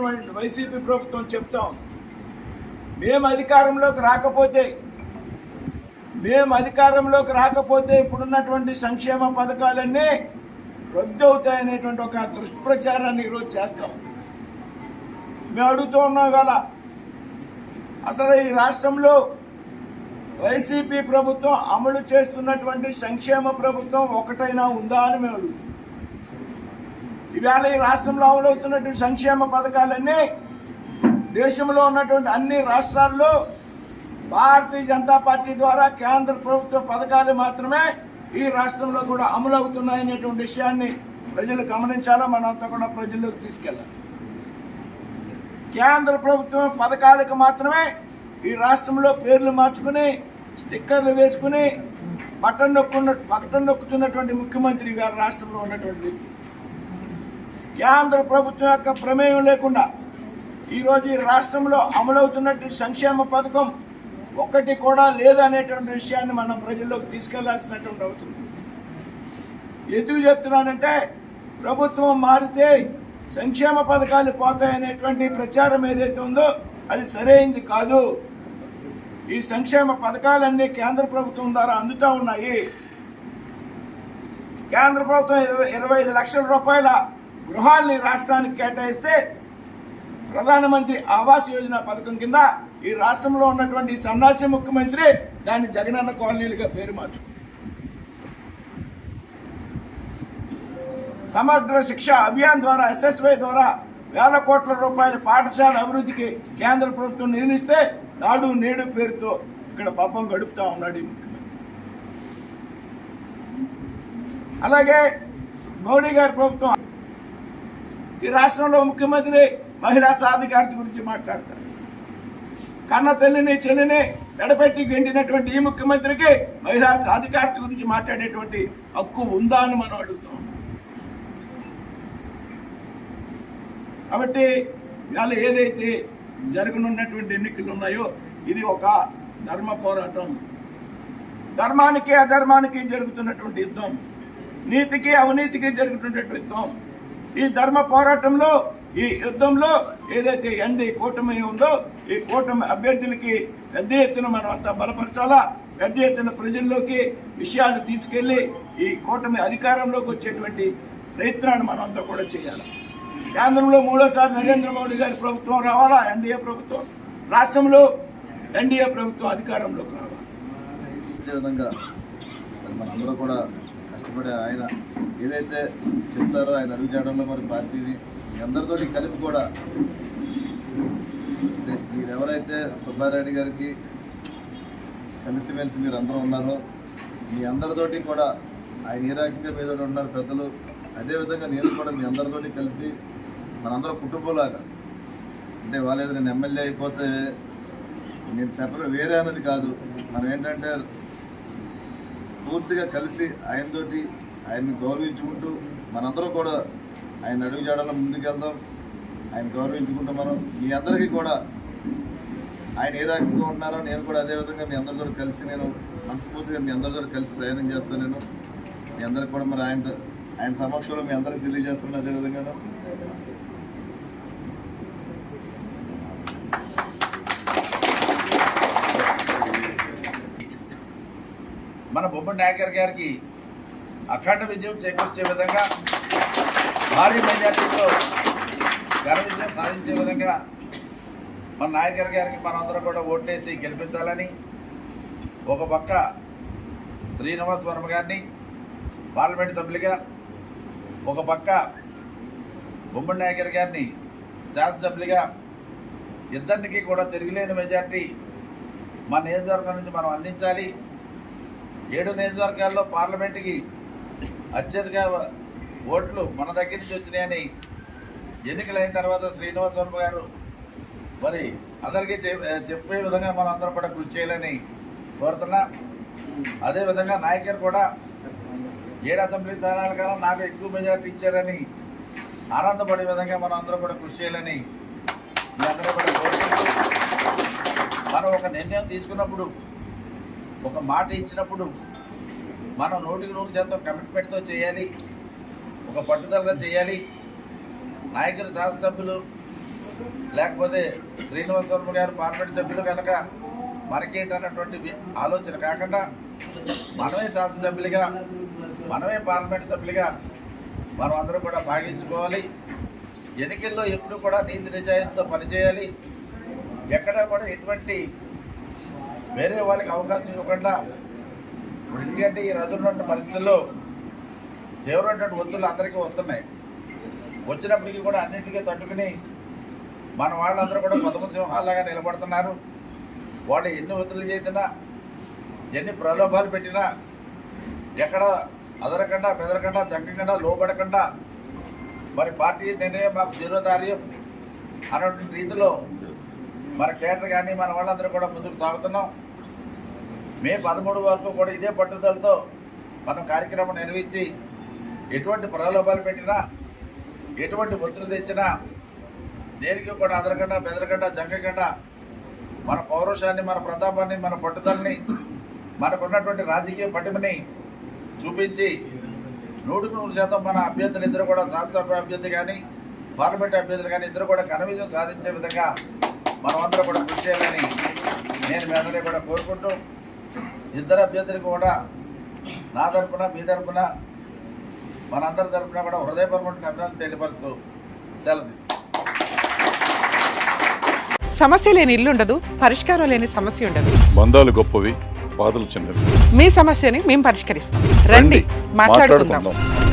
ఉన్నటువంటి వైసీపీ ప్రభుత్వం చెప్తాం, మేము అధికారంలోకి రాకపోతే ఇప్పుడున్నటువంటి సంక్షేమ పథకాలన్నీ రద్దు అవుతాయనేటువంటి ఒక దుష్ప్రచారాన్ని ఈరోజు చేస్తాం. మేము అడుగుతూ ఉన్నాం ఇవాళ, అసలు ఈ రాష్ట్రంలో వైసీపీ ప్రభుత్వం అమలు చేస్తున్నటువంటి సంక్షేమ ప్రభుత్వం ఒకటైనా ఉందా అని మేము అడుగుతాం. ఇవాళ ఈ రాష్ట్రంలో అమలవుతున్నటువంటి సంక్షేమ పథకాలన్నీ దేశంలో ఉన్నటువంటి అన్ని రాష్ట్రాల్లో భారతీయ జనతా పార్టీ ద్వారా కేంద్ర ప్రభుత్వ పథకాలు మాత్రమే ఈ రాష్ట్రంలో కూడా అమలు అవుతున్నాయనేటువంటి విషయాన్ని ప్రజలు గమనించాలా, మనంతా కూడా ప్రజల్లోకి తీసుకెళ్ళాలి. కేంద్ర ప్రభుత్వం పథకాలకు మాత్రమే ఈ రాష్ట్రంలో పేర్లు మార్చుకుని స్టిక్కర్లు వేసుకుని బటన్ నొక్కుతున్నటువంటి ముఖ్యమంత్రి గారు రాష్ట్రంలో ఉన్నటువంటి వ్యక్తి. కేంద్ర ప్రభుత్వం యొక్క ప్రమేయం లేకుండా ఈరోజు ఈ రాష్ట్రంలో అమలవుతున్నటువంటి సంక్షేమ పథకం ఒక్కటి కూడా లేదనేటువంటి విషయాన్ని మనం ప్రజల్లోకి తీసుకెళ్లాల్సినటువంటి అవసరం. ఎందుకు చెప్తున్నానంటే, ప్రభుత్వం మారితే సంక్షేమ పథకాలు పోతాయనేటువంటి ప్రచారం ఏదైతే ఉందో అది సరైంది కాదు. ఈ సంక్షేమ పథకాలన్నీ కేంద్ర ప్రభుత్వం ద్వారా అందుతూ ఉన్నాయి. కేంద్ర ప్రభుత్వం 25 లక్షల రూపాయల గృహాల్ని రాష్ట్రానికి కేటాయిస్తే ప్రధానమంత్రి ఆవాస్ యోజన పథకం కింద ఈ రాష్ట్రంలో ఉన్నటువంటి సన్నాసి ముఖ్యమంత్రి దాన్ని జగనన్న కాలనీలుగా పేరు మార్చు. సమగ్ర శిక్ష అభియాన్ ద్వారా SSY ద్వారా వేల కోట్ల రూపాయల పాఠశాల అభివృద్ధికి కేంద్ర ప్రభుత్వం నిధులిస్తే నాడు నేడు పేరుతో ఇక్కడ పాపం గడుపుతా ఉన్నాడు ఈ ముఖ్యమంత్రి. అలాగే మోడీ గారి ప్రభుత్వం ఈ రాష్ట్రంలో ముఖ్యమంత్రి మహిళా సాధికారత గురించి మాట్లాడతారు. కన్న తల్లిని చెల్లిని ఎడపెట్టి గెంటినటువంటి ఈ ముఖ్యమంత్రికి మహిళా సాధికారత గురించి మాట్లాడేటువంటి హక్కు ఉందా అని మనం అడుగుతాం. కాబట్టి ఇవాళ ఏదైతే జరగనున్నటువంటి ఎన్నికలు ఉన్నాయో ఇది ఒక ధర్మ పోరాటం. ధర్మానికి అధర్మానికి జరుగుతున్నటువంటి యుద్ధం, నీతికి అవినీతికి జరుగుతున్నటువంటి యుద్ధం. ఈ ధర్మ పోరాటంలో, ఈ యుద్ధంలో ఏదైతే కూటమి ఉందో ఈ కూటమి అభ్యర్థులకి పెద్ద ఎత్తున మనం అంతా బలపరచాలా. పెద్ద ఎత్తున ప్రజల్లోకి విషయాలు తీసుకెళ్లి ఈ కూటమి అధికారంలోకి వచ్చేటువంటి ప్రయత్నాన్ని మనం అంతా కూడా చేయాలి. కేంద్రంలో 3వసారి నరేంద్ర మోడీ గారి ప్రభుత్వం రావాలా, ఎన్డీఏ ప్రభుత్వం. రాష్ట్రంలో ఎన్డీఏ ప్రభుత్వం అధికారంలోకి రావాలి. విధంగా మనందరూ కూడా కష్టపడే ఆయన ఏదైతే చెప్తారో ఆయన అడుగు చేయడంలో మరి పార్టీని మీ అందరితోటి కలిపి కూడా మీరు ఎవరైతే సుబ్బారెడ్డి గారికి కలిసిమెలిసి మీరు అందరూ ఉన్నారో మీ అందరితోటి కూడా ఆయన ఏ రకంగా మీద ఉన్నారు పెద్దలు, అదేవిధంగా నేను కూడా మీ అందరితోటి కలిసి మనందరం కుటుంబంలాగా, అంటే వాళ్ళేదో నేను ఎమ్మెల్యే అయిపోతే నేను సెపరేట్ వేరే అన్నది కాదు. మనం ఏంటంటే పూర్తిగా కలిసి ఆయనతోటి ఆయన్ని గౌరవించుకుంటూ మనందరం కూడా ఆయన అడుగు చేయడంలో ముందుకెళ్దాం. ఆయన గౌరవించుకుంటూ మనం మీ అందరికీ కూడా ఆయన ఏ రకంగా ఉన్నారో నేను కూడా అదేవిధంగా మీ అందరితో కలిసి నేను మనస్ఫూర్తిగా మీ అందరితో కలిసి ప్రయాణం చేస్తాను. నేను మీ అందరికి కూడా మరి ఆయన సమక్షంలో మీ అందరికి తెలియజేస్తున్నాను. అదేవిధంగా మన బొమ్మడి నాయకర్ గారికి అఖండ విజయం చేకూర్చే విధంగా భారీ మెజార్టీతో ఘన విజయం సాధించే విధంగా మన నాయకర్ గారికి మనందరం కూడా ఓట్లేసి గెలిపించాలని ఒక పక్క శ్రీనివాస్ వర్మ గారిని పార్లమెంట్ సభ్యులుగా, ఒక పక్క బొమ్మడి నాయకర్ గారిని శాసనసభ్యులుగా ఇద్దరికి కూడా తిరిగిలేని మెజార్టీ మన నియోజకవర్గం నుంచి మనం అందించాలి. 7 నియోజకవర్గాల్లో పార్లమెంటుకి అత్యధిక ఓట్లు మన దగ్గర నుంచి వచ్చినాయని ఎన్నికలైన తర్వాత శ్రీనివాస్ వర్మ గారు మరి అందరికీ చెప్పే విధంగా మనం అందరం కూడా కృషి చేయాలని కోరుతున్నా. అదేవిధంగా నాయకర్ కూడా 7 అసెంబ్లీ స్థానాల కన్నా నాకు ఎక్కువ మెజార్టీ ఇచ్చారని ఆనందపడే విధంగా మనం అందరం కూడా కృషి చేయాలని మీ అందరూ కూడా కోరుకుంటూ, మనం ఒక నిర్ణయం తీసుకున్నప్పుడు, ఒక మాట ఇచ్చినప్పుడు మనం 100% కమిట్మెంట్తో చేయాలి, ఒక పట్టుదలగా చేయాలి. నాయకులు శాసనసభ్యులు లేకపోతే శ్రీనివాస్ వర్మ గారు పార్లమెంట్ సభ్యులు కనుక మనకేంటన్నటువంటి ఆలోచన కాకుండా మనమే శాసనసభ్యులుగా మనమే పార్లమెంట్ సభ్యులుగా మనం అందరం కూడా భాగించుకోవాలి. ఎన్నికల్లో ఎప్పుడు కూడా నీతి నిజాయితీతో పనిచేయాలి. ఎక్కడా కూడా ఎటువంటి వేరే వాళ్ళకి అవకాశం ఇవ్వకుండా, ఇప్పుడు ఎందుకంటే ఈ రోజున్నటువంటి పరిస్థితుల్లో తీవ్రమైనటువంటి ఒత్తిళ్ళు అందరికీ వస్తున్నాయి. వచ్చినప్పటికీ కూడా అన్నింటికీ తట్టుకుని మన వాళ్ళందరూ కూడా కొత్త సింహాల్లాగా నిలబడుతున్నారు. వాళ్ళు ఎన్ని ఒత్తిళ్ళు చేసినా, ఎన్ని ప్రలోభాలు పెట్టినా ఎక్కడ అదరకుండా బెదరకుండా జంకకుండా లోపడకుండా మరి పార్టీ నిర్ణయం మాకు జీరోదార్యం అన్నటువంటి రీతిలో మన కేటర్ కానీ మన వాళ్ళందరూ కూడా ముందుకు సాగుతున్నాం. మే 13 వరకు కూడా ఇదే పట్టుదలతో మనం కార్యక్రమం నిర్వహించి ఎటువంటి ప్రలోభాలు పెట్టినా, ఎటువంటి ఒత్తిడి తెచ్చినా దేనికి కూడా అదరకుండా బెదరకుండా జంకకుండా మన పౌరుషాన్ని, మన ప్రతాపాన్ని, మన పట్టుదలని, మనకున్నటువంటి రాజకీయ పటిమని చూపించి 100% మన అభ్యర్థులు ఇద్దరు కూడా శాసనసభ అభ్యర్థి కానీ పార్లమెంట్ అభ్యర్థులు కానీ ఇద్దరు కూడా ఘన విజయం సాధించే విధంగా మనమందరం కూడా కృషి చేయాలని నేను మీ అందరినీ కూడా కోరుకుంటూ, ఇద్దరు అభ్యర్థులకు కూడా నా తరపున మీ తరపున మనందరి తరపున కూడా హృదయపూర్వక అభినందనలు తెలియపరుస్తూ సెలవు తీసుకుంటాం. సమస్య లేని ఇల్లు ఉండదు, పరిష్కారం లేని సమస్య ఉండదు. బంధాలు గొప్పవి, బాధలు చిన్నవి. మీ సమస్యని మేము పరిష్కరిస్తాం. రండి, మాట్లాడుకుందాం.